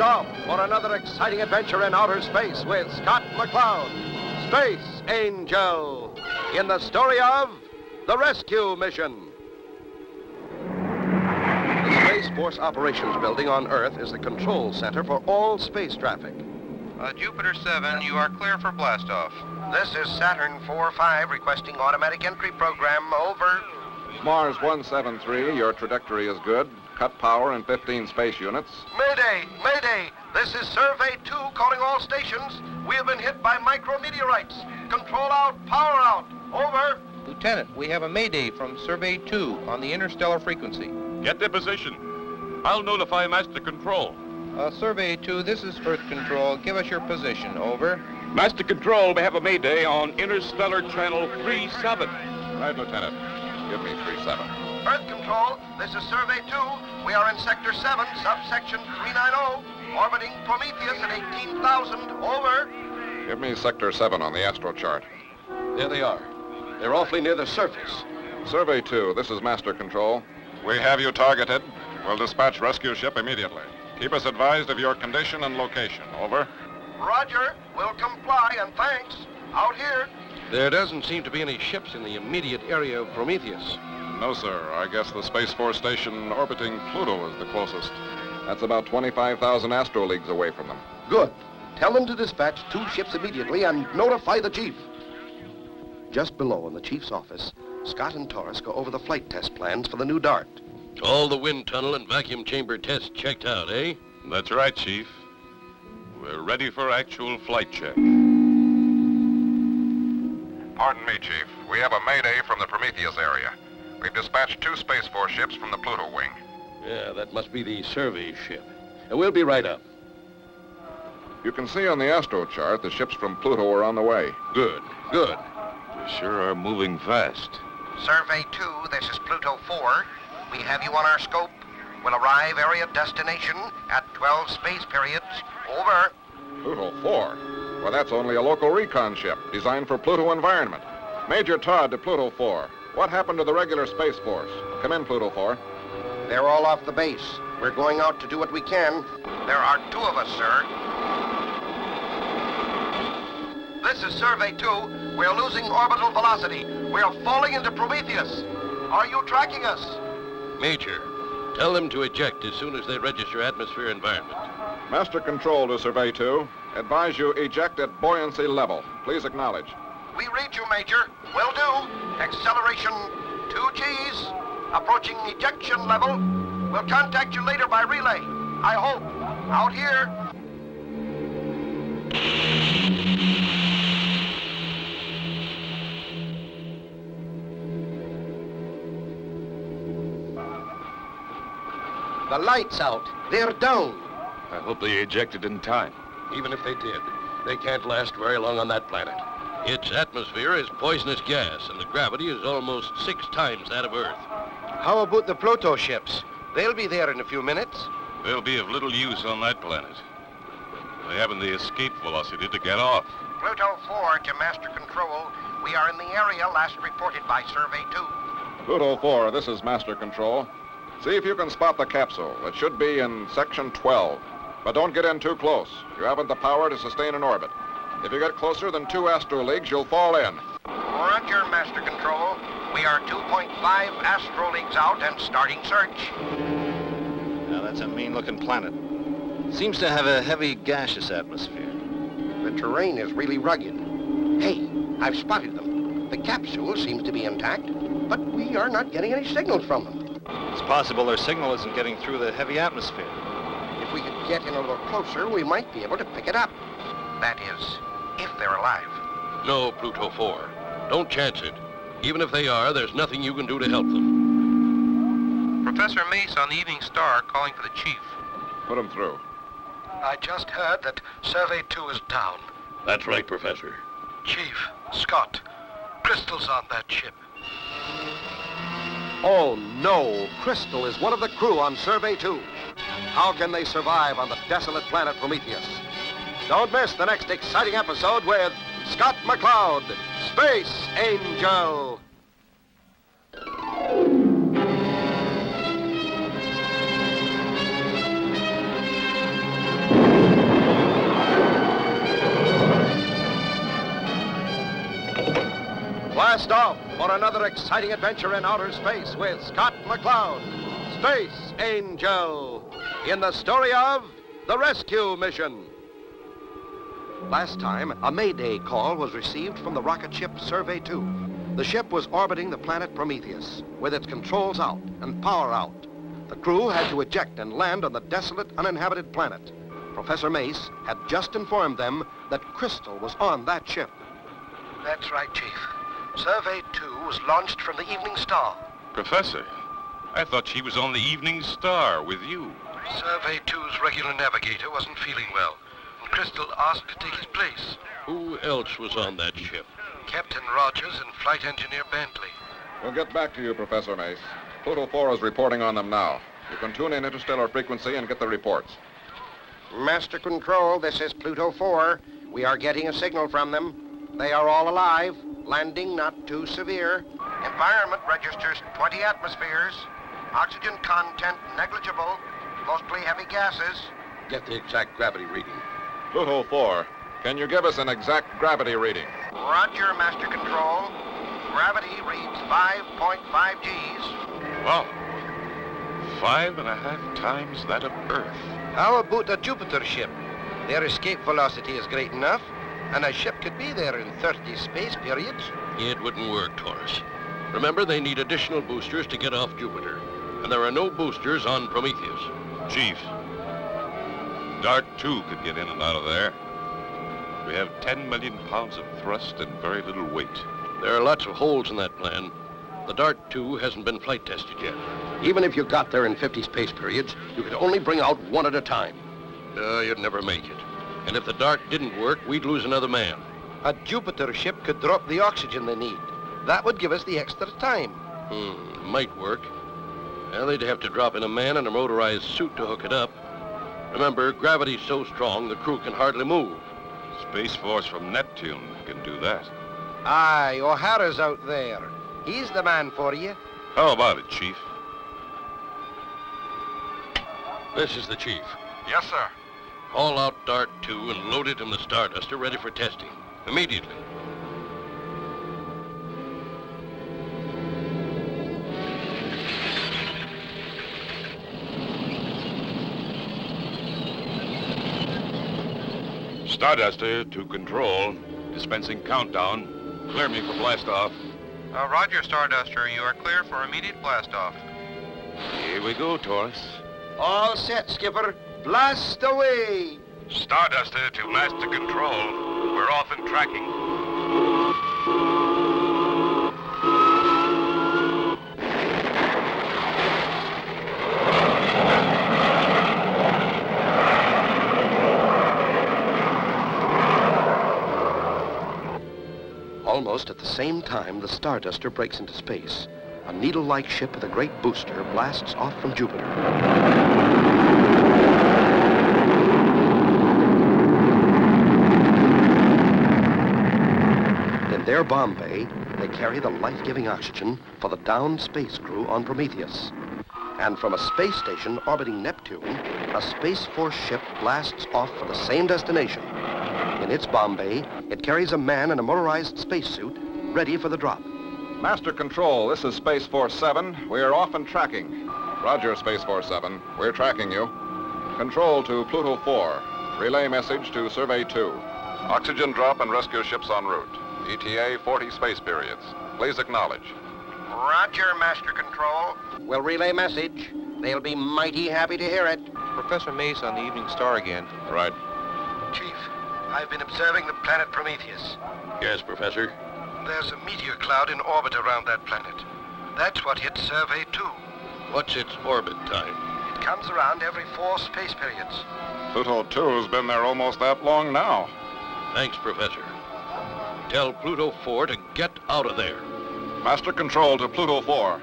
Blast off for another exciting adventure in outer space with Scott McCloud, Space Angel, in the story of The Rescue Mission. The Space Force Operations Building on Earth is the control center for all space traffic. Jupiter 7, you are clear for blastoff. This is Saturn 4-5 requesting automatic entry program. Over. Mars 173, your trajectory is good. Cut power in 15 space units. Mayday! Mayday! This is Survey 2 calling all stations. We have been hit by micrometeorites. Control out, power out. Over. Lieutenant, we have a mayday from Survey 2 on the interstellar frequency. Get their position. I'll notify Master Control. Survey 2, this is Earth Control. Give us your position. Over. Master Control, we have a mayday on Interstellar Channel 37. Right, Lieutenant. Give me 37. Earth Control, this is Survey 2. We are in Sector 7, subsection 390, orbiting Prometheus at 18,000. Over. Give me Sector 7 on the astro chart. There they are. They're awfully near the surface. Survey 2, this is Master Control. We have you targeted. We'll dispatch rescue ship immediately. Keep us advised of your condition and location. Over. Roger. We'll comply, and thanks. Out here. There doesn't seem to be any ships in the immediate area of Prometheus. No, sir. I guess the Space Force station orbiting Pluto is the closest. That's about 25,000 astro leagues away from them. Good. Tell them to dispatch 2 ships immediately and notify the chief. Just below in the chief's office, Scott and Taurus go over the flight test plans for the new DART. All the wind tunnel and vacuum chamber tests checked out, eh? That's right, Chief. We're ready for actual flight check. Pardon me, Chief. We have a mayday from the Prometheus area. We've dispatched 2 Space Force ships from the Pluto wing. Yeah, that must be the survey ship. We'll be right up. You can see on the astro chart the ships from Pluto are on the way. Good, good. We sure are moving fast. Survey 2, this is Pluto 4. We have you on our scope. We'll arrive area destination at 12 space periods. Over. Pluto 4? Well, that's only a local recon ship designed for Pluto environment. Major Todd to Pluto 4. What happened to the regular Space Force? Come in, Pluto 4. They're all off the base. We're going out to do what we can. There are 2 of us, sir. This is Survey 2. We're losing orbital velocity. We're falling into Prometheus. Are you tracking us? Major, tell them to eject as soon as they register atmosphere environment. Master Control to Survey 2. Advise you eject at buoyancy level. Please acknowledge. We read you, Major. Will do. Acceleration 2 Gs. Approaching ejection level. We'll contact you later by relay. I hope. Out here. The light's out. They're down. I hope they ejected in time. Even if they did, they can't last very long on that planet. Its atmosphere is poisonous gas, and the gravity is almost 6 times that of Earth. How about the Pluto ships? They'll be there in a few minutes. They'll be of little use on that planet. They haven't the escape velocity to get off. Pluto 4 to Master Control. We are in the area last reported by Survey 2. Pluto 4, this is Master Control. See if you can spot the capsule. It should be in Section 12. But don't get in too close. You haven't the power to sustain an orbit. If you get closer than 2 astro leagues, you'll fall in. Roger, Master Control. We are 2.5 astro leagues out and starting search. Now, that's a mean-looking planet. Seems to have a heavy gaseous atmosphere. The terrain is really rugged. Hey, I've spotted them. The capsule seems to be intact, but we are not getting any signals from them. It's possible their signal isn't getting through the heavy atmosphere. If we could get in a little closer, we might be able to pick it up. That is, if they're alive. No, Pluto 4. Don't chance it. Even if they are, there's nothing you can do to help them. Professor Mace on the Evening Star calling for the chief. Put him through. I just heard that Survey 2 is down. That's right, Professor. Chief, Scott, Crystal's on that ship. Oh, no. Crystal is one of the crew on Survey 2. How can they survive on the desolate planet Prometheus? Don't miss the next exciting episode with Scott McCloud, Space Angel. Blast off for another exciting adventure in outer space with Scott McCloud, Space Angel, in the story of The Rescue Mission. Last time, a Mayday call was received from the rocket ship Survey 2. The ship was orbiting the planet Prometheus, with its controls out and power out. The crew had to eject and land on the desolate, uninhabited planet. Professor Mace had just informed them that Crystal was on that ship. That's right, Chief. Survey 2 was launched from the Evening Star. Professor, I thought she was on the Evening Star with you. Survey 2's regular navigator wasn't feeling well, and Crystal asked to take his place. Who else was on that ship? Captain Rogers and Flight Engineer Bentley. We'll get back to you, Professor Mace. Pluto 4 is reporting on them now. You can tune in interstellar frequency and get the reports. Master Control, this is Pluto 4. We are getting a signal from them. They are all alive. Landing not too severe. Environment registers 20 atmospheres. Oxygen content negligible. Mostly heavy gases. Get the exact gravity reading. Pluto 4, can you give us an exact gravity reading? Roger, Master Control. Gravity reads 5.5 Gs. Wow. 5.5 times that of Earth. How about a Jupiter ship? Their escape velocity is great enough, and a ship could be there in 30 space periods. It wouldn't work, Taurus. Remember, they need additional boosters to get off Jupiter, and there are no boosters on Prometheus. Chief, Dart 2 could get in and out of there. We have 10 million pounds of thrust and very little weight. There are lots of holes in that plan. The Dart 2 hasn't been flight tested yet. Even if you got there in 50 space periods, you could only bring out one at a time. You'd never make it. And if the Dart didn't work, we'd lose another man. A Jupiter ship could drop the oxygen they need. That would give us the extra time. Might work. Well, they'd have to drop in a man in a motorized suit to hook it up. Remember, gravity's so strong, the crew can hardly move. Space Force from Neptune can do that. Aye, O'Hara's out there. He's the man for you. How about it, Chief? This is the chief. Yes, sir. Haul out Dart 2 and load it in the Starduster ready for testing. Immediately. Starduster to Control. Dispensing countdown. Clear me for blastoff. Roger, Starduster. You are clear for immediate blastoff. Here we go, Taurus. All set, Skipper. Blast away! Starduster to Master Control. We're off and tracking. Almost at the same time, the Starduster breaks into space. A needle-like ship with a great booster blasts off from Jupiter. In their bomb bay, they carry the life-giving oxygen for the downed space crew on Prometheus. And from a space station orbiting Neptune, a Space Force ship blasts off for the same destination. In its bomb bay, it carries a man in a motorized spacesuit ready for the drop. Master Control, this is Space Force 7. We're off and tracking. Roger, Space Force 7. We're tracking you. Control to Pluto 4. Relay message to Survey 2. Oxygen drop and rescue ships en route. ETA 40 space periods. Please acknowledge. Roger, Master Control. We'll relay message. They'll be mighty happy to hear it. Professor Mace on the Evening Star again. Right. Chief, I've been observing the planet Prometheus. Yes, Professor. There's a meteor cloud in orbit around that planet. That's what hit Survey 2. What's its orbit time? It comes around every 4 space periods. Pluto 2's been there almost that long now. Thanks, Professor. Tell Pluto 4 to get out of there. Master Control to Pluto 4.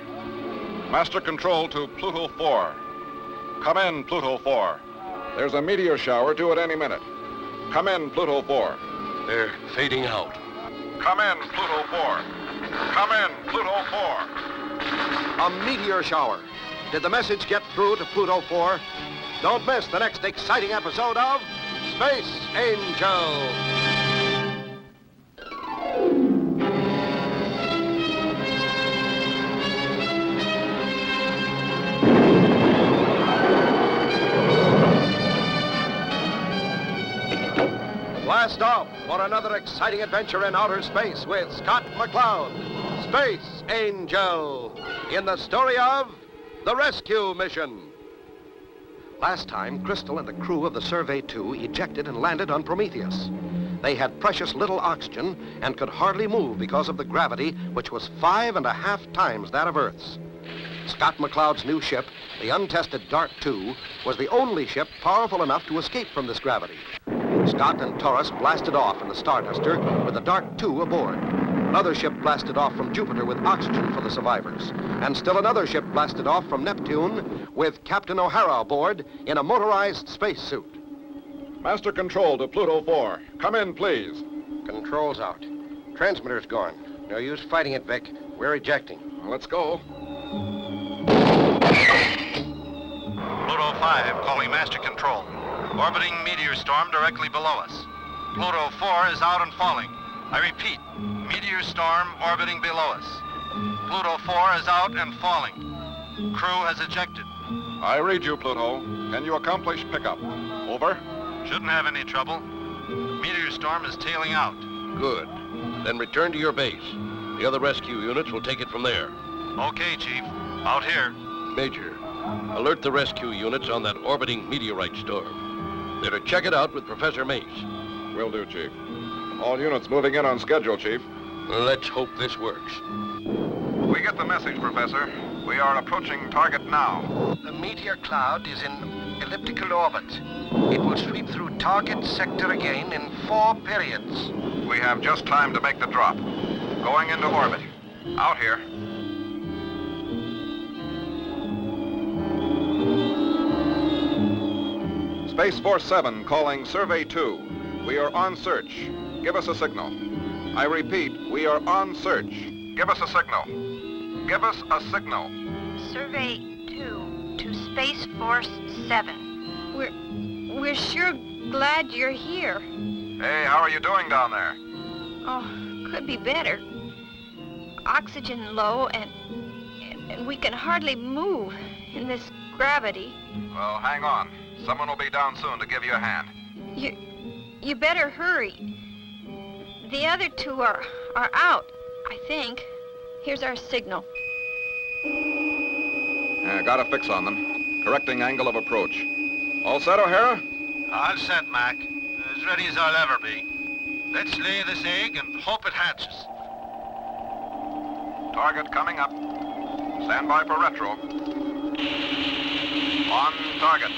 Master Control to Pluto 4. Come in, Pluto 4. There's a meteor shower due at any minute. Come in, Pluto 4. They're fading out. Come in, Pluto 4. Come in, Pluto 4. A meteor shower. Did the message get through to Pluto 4? Don't miss the next exciting episode of Space Angel. Blast off for another exciting adventure in outer space with Scott McCloud, Space Angel, in the story of The Rescue Mission. Last time, Crystal and the crew of the Survey 2 ejected and landed on Prometheus. They had precious little oxygen and could hardly move because of the gravity, which was 5.5 times that of Earth's. Scott McCloud's new ship, the untested Dart II, was the only ship powerful enough to escape from this gravity. Scott and Taurus blasted off in the Starduster with the Dart II aboard. Another ship blasted off from Jupiter with oxygen for the survivors. And still another ship blasted off from Neptune with Captain O'Hara aboard in a motorized spacesuit. Master Control to Pluto 4. Come in, please. Control's out. Transmitter's gone. No use fighting it, Vic. We're ejecting. Let's go. Pluto 5 calling Master Control. Orbiting meteor storm directly below us. Pluto 4 is out and falling. I repeat, meteor storm orbiting below us. Pluto 4 is out and falling. Crew has ejected. I read you, Pluto. Can you accomplish pickup? Over. Shouldn't have any trouble. Meteor storm is tailing out. Good. Then return to your base. The other rescue units will take it from there. Okay, Chief. Out here. Major, alert the rescue units on that orbiting meteorite storm. They're to check it out with Professor Mace. Will do, Chief. All units moving in on schedule, Chief. Let's hope this works. We get the message, Professor. We are approaching target now. The meteor cloud is in elliptical orbit. It will sweep through target sector again in 4 periods. We have just time to make the drop. Going into orbit. Out here. Space Force 7 calling Survey 2. We are on search. Give us a signal. I repeat, we are on search. Give us a signal. Give us a signal. Survey 2 to Space Force 7. We're sure glad you're here. Hey, how are you doing down there? Oh, could be better. Oxygen low and we can hardly move in this gravity. Well, hang on. Someone will be down soon to give you a hand. You better hurry. The other 2 are out, I think. Here's our signal. Got a fix on them. Correcting angle of approach. All set, O'Hara? All set, Mac. As ready as I'll ever be. Let's lay this egg and hope it hatches. Target coming up. Stand by for retro. On target.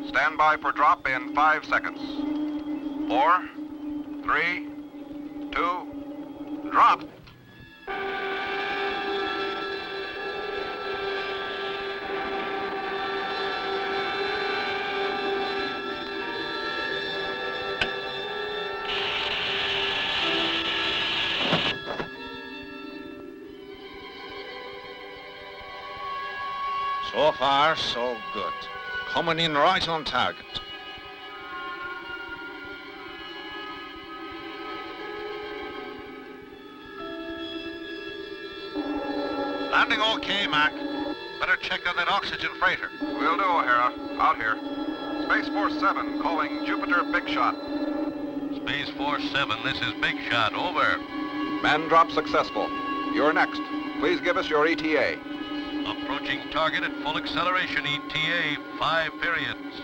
Stand by for drop in 5 seconds. 4, 3, 2, drop. So far, so good. Coming in right on target. Landing okay, Mac. Better check on that oxygen freighter. Will do, O'Hara. Out here. Space Force 7 calling Jupiter Big Shot. Space Force 7, this is Big Shot. Over. Man drop successful. You're next. Please give us your ETA. Approaching target at full acceleration, ETA, 5 periods.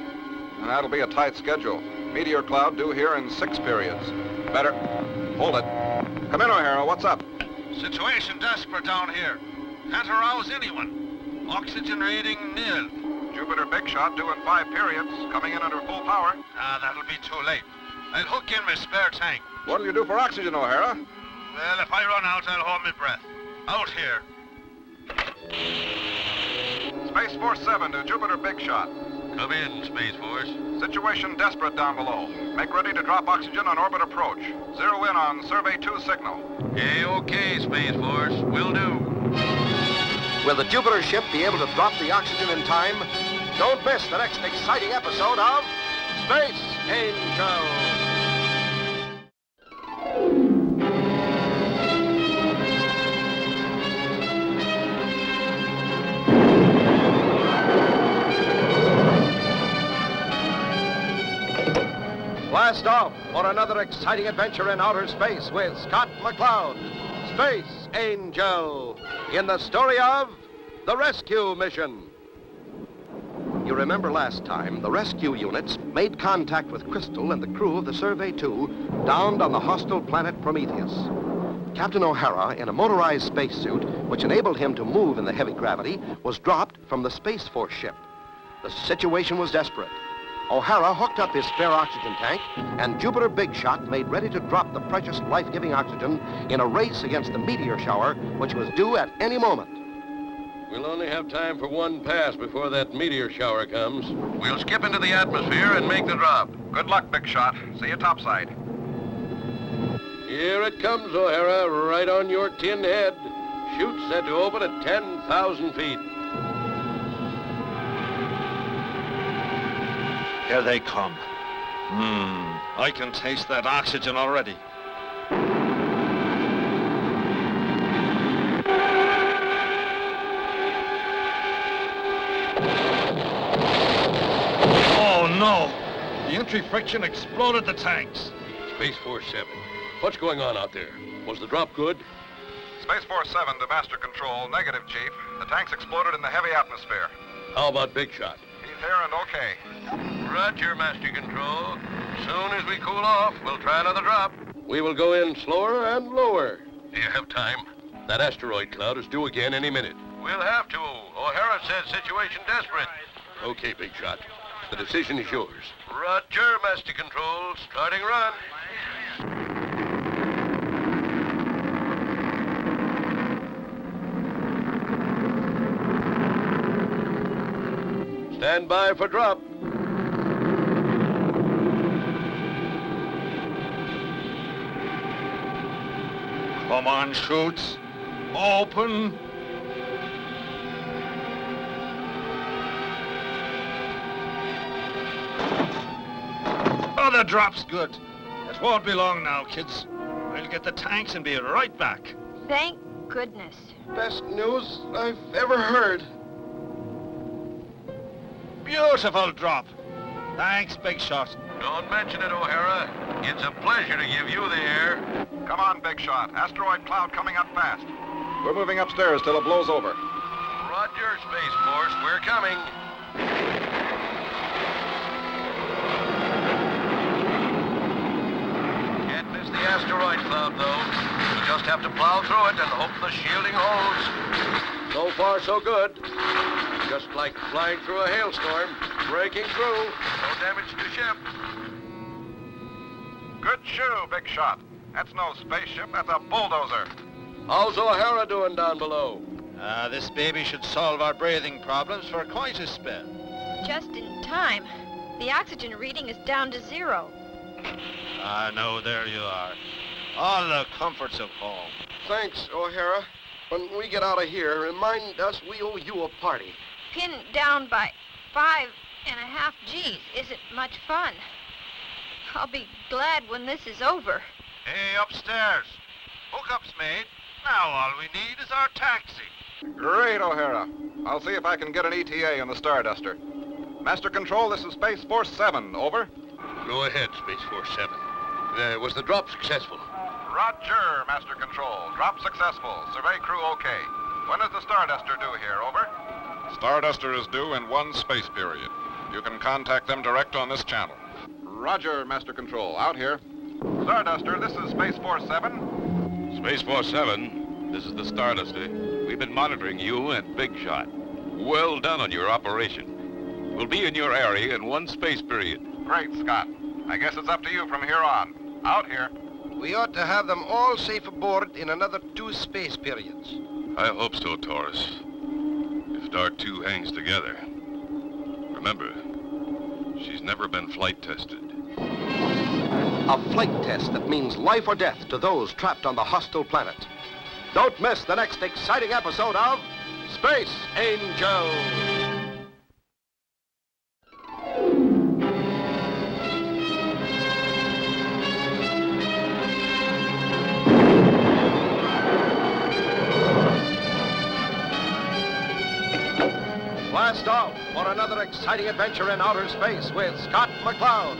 And that'll be a tight schedule. Meteor cloud due here in 6 periods. Better. Hold it. Come in, O'Hara. What's up? Situation desperate down here. Can't arouse anyone. Oxygen rating nil. Jupiter Big Shot due in 5 periods. Coming in under full power. That'll be too late. I'll hook in my spare tank. What'll you do for oxygen, O'Hara? Well, if I run out, I'll hold my breath. Out here. Space Force 7 to Jupiter Big Shot. Come in, Space Force. Situation desperate down below. Make ready to drop oxygen on orbit approach. Zero in on Survey 2 signal. Okay, Space Force. Will do. Will the Jupiter ship be able to drop the oxygen in time? Don't miss the next exciting episode of Space Angel. Blast off for another exciting adventure in outer space with Scott McCloud, Space Angel, in the story of The Rescue Mission. You remember last time, the rescue units made contact with Crystal and the crew of the Survey 2 downed on the hostile planet Prometheus. Captain O'Hara, in a motorized spacesuit, which enabled him to move in the heavy gravity, was dropped from the Space Force ship. The situation was desperate. O'Hara hooked up his spare oxygen tank, and Jupiter Big Shot made ready to drop the precious life-giving oxygen in a race against the meteor shower, which was due at any moment. We'll only have time for one pass before that meteor shower comes. We'll skip into the atmosphere and make the drop. Good luck, Big Shot. See you topside. Here it comes, O'Hara, right on your tin head. Chute set to open at 10,000 feet. Here they come. I can taste that oxygen already. Oh, no! The entry friction exploded the tanks. Space Force 7. What's going on out there? Was the drop good? Space Force 7 to Master Control. Negative, Chief. The tanks exploded in the heavy atmosphere. How about Big Shot? He's here and okay. Roger, Master Control. Soon as we cool off, we'll try another drop. We will go in slower and lower. Do you have time? That asteroid cloud is due again any minute. We'll have to. O'Hara says situation desperate. Okay, Big Shot. The decision is yours. Roger, Master Control. Starting run. Stand by for drop. Come on, chutes. Open. Oh, the drop's good. It won't be long now, kids. We'll get the tanks and be right back. Thank goodness. Best news I've ever heard. Beautiful drop. Thanks, Big Shot. Don't mention it, O'Hara. It's a pleasure to give you the air. Come on, Big Shot. Asteroid cloud coming up fast. We're moving upstairs till it blows over. Roger, Space Force. We're coming. Can't miss the asteroid cloud, though. We'll just have to plow through it and hope the shielding holds. So far, so good. Just like flying through a hailstorm, breaking through, no damage to ship. Good shoe, Big Shot. That's no spaceship, that's a bulldozer. How's O'Hara doing down below? This baby should solve our breathing problems for quite a spell. Just in time. The oxygen reading is down to 0. No, there you are. All the comforts of home. Thanks, O'Hara. When we get out of here, remind us we owe you a party. Pinned down by 5.5 Gs isn't much fun. I'll be glad when this is over. Hey, upstairs. Hookup's made. Now all we need is our taxi. Great, O'Hara. I'll see if I can get an ETA on the Starduster. Master Control, this is Space Force 7. Over. Go ahead, Space Force 7. Was the drop successful? Roger, Master Control. Drop successful. Survey crew okay. When is the Starduster due here? Over. Starduster is due in 1 space period. You can contact them direct on this channel. Roger, Master Control. Out here. Starduster, this is Space Force 7. Space Force 7, this is the Starduster. We've been monitoring you and Big Shot. Well done on your operation. We'll be in your area in 1 space period. Great, Scott. I guess it's up to you from here on. Out here. We ought to have them all safe aboard in another 2 space periods. I hope so, Taurus. If Dart 2 hangs together. Remember, she's never been flight tested. A flight test that means life or death to those trapped on the hostile planet. Don't miss the next exciting episode of Space Angel. Blast off for another exciting adventure in outer space with Scott McCloud,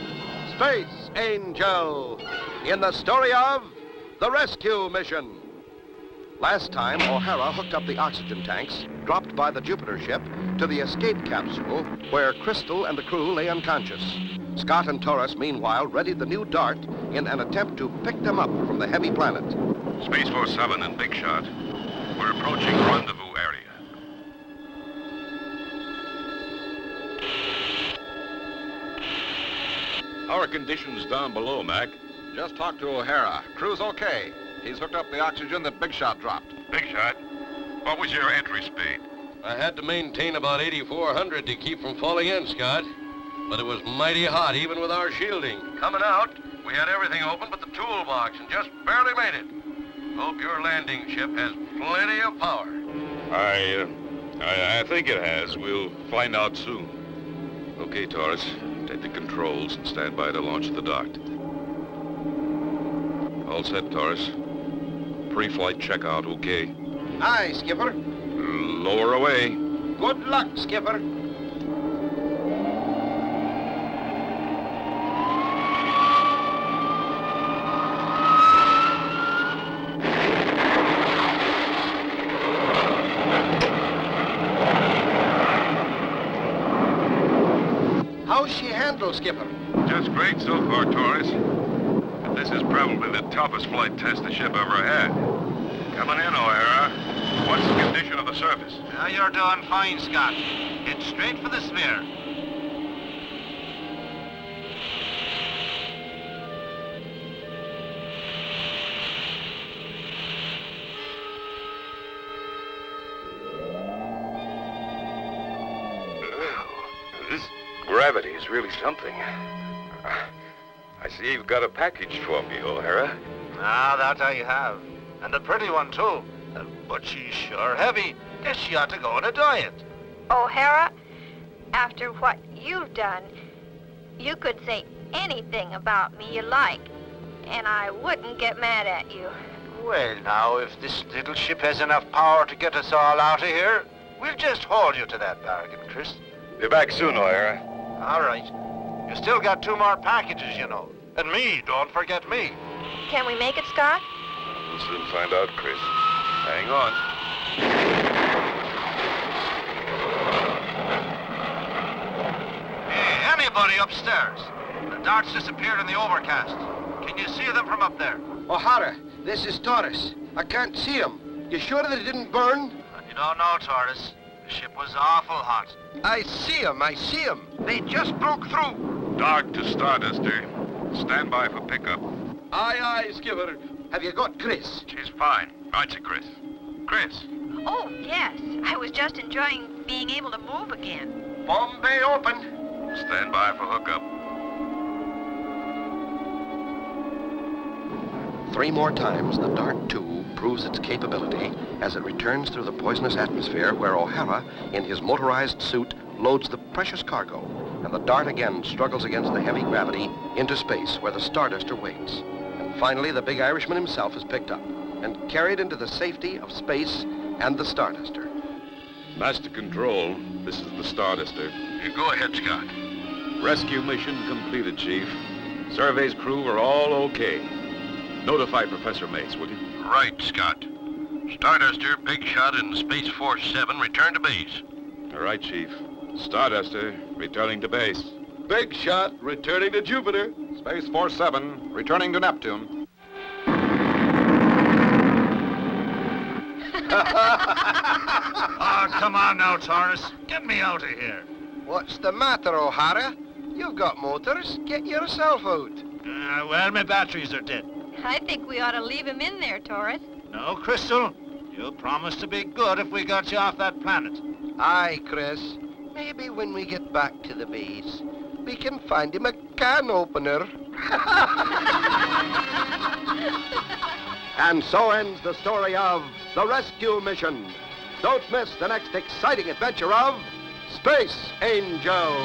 Space Angel, in the story of the rescue mission. Last time, O'Hara hooked up the oxygen tanks dropped by the Jupiter ship to the escape capsule where Crystal and the crew lay unconscious. Scott and Taurus, meanwhile, readied the new dart in an attempt to pick them up from the heavy planet. Space Force 7 and Big Shot. We're approaching rendezvous area. How are conditions down below, Mac? Just talked to O'Hara. Crew's okay. He's hooked up the oxygen that Big Shot dropped. Big Shot, what was your entry speed? I had to maintain about 8,400 to keep from falling in, Scott. But it was mighty hot, even with our shielding. Coming out, we had everything open but the toolbox and just barely made it. Hope your landing ship has plenty of power. I think it has. We'll find out soon. Okay, Taurus, take the controls and stand by to launch the dart. All set, Taurus. Pre-flight checkout, okay? Aye, Skipper. Lower away. Good luck, Skipper. How's she handled, Skipper? Just great so far, Taurus. But this is probably the toughest flight test the ship ever had. Coming in, O'Hara. What's the condition of the surface? Now you're doing fine, Scott. Head straight for the sphere. This gravity is really something. I see you've got a package for me, O'Hara. Ah, that I have. And a pretty one, too. But she's sure heavy. Guess she ought to go on a diet. O'Hara, after what you've done, you could say anything about me you like, and I wouldn't get mad at you. Well, now, if this little ship has enough power to get us all out of here, we'll just hold you to that bargain, Chris. Be back soon, O'Hara. All right. You still got 2 more packages, you know. And me, don't forget me. Can we make it, Scott? We'll soon find out, Chris. Hang on. Hey, anybody upstairs? The darts disappeared in the overcast. Can you see them from up there? O'Hara, this is Taurus. I can't see them. You sure that it didn't burn? You don't know, Taurus. The ship was awful hot. I see them. They just broke through. Dark to Starduster. Stand by for pickup. Aye, Skipper. Have you got Chris? She's fine. Right to Chris. Chris. Oh, yes. I was just enjoying being able to move again. Bomb bay open. Stand by for hookup. 3 more times, the Dart II proves its capability as it returns through the poisonous atmosphere where O'Hara, in his motorized suit, loads the precious cargo, and the Dart again struggles against the heavy gravity into space where the Starduster waits. And finally, the big Irishman himself is picked up and carried into the safety of space and the Starduster. Master Control, this is the Starduster. You go ahead, Scott. Rescue mission completed, Chief. Survey's crew are all okay. Notify Professor Mace, will you? Right, Scott. Starduster, Big Shot, and Space Force 7 return to base. All right, Chief. Starduster, returning to base. Big Shot, returning to Jupiter. Space Force 7, returning to Neptune. Oh, come on now, Taurus. Get me out of here. What's the matter, O'Hara? You've got motors. Get yourself out. Well, my batteries are dead. I think we ought to leave him in there, Taurus. No, Crystal. You promised to be good if we got you off that planet. Aye, Chris. Maybe when we get back to the base, we can find him a can opener. And so ends the story of the rescue mission. Don't miss the next exciting adventure of Space Angel.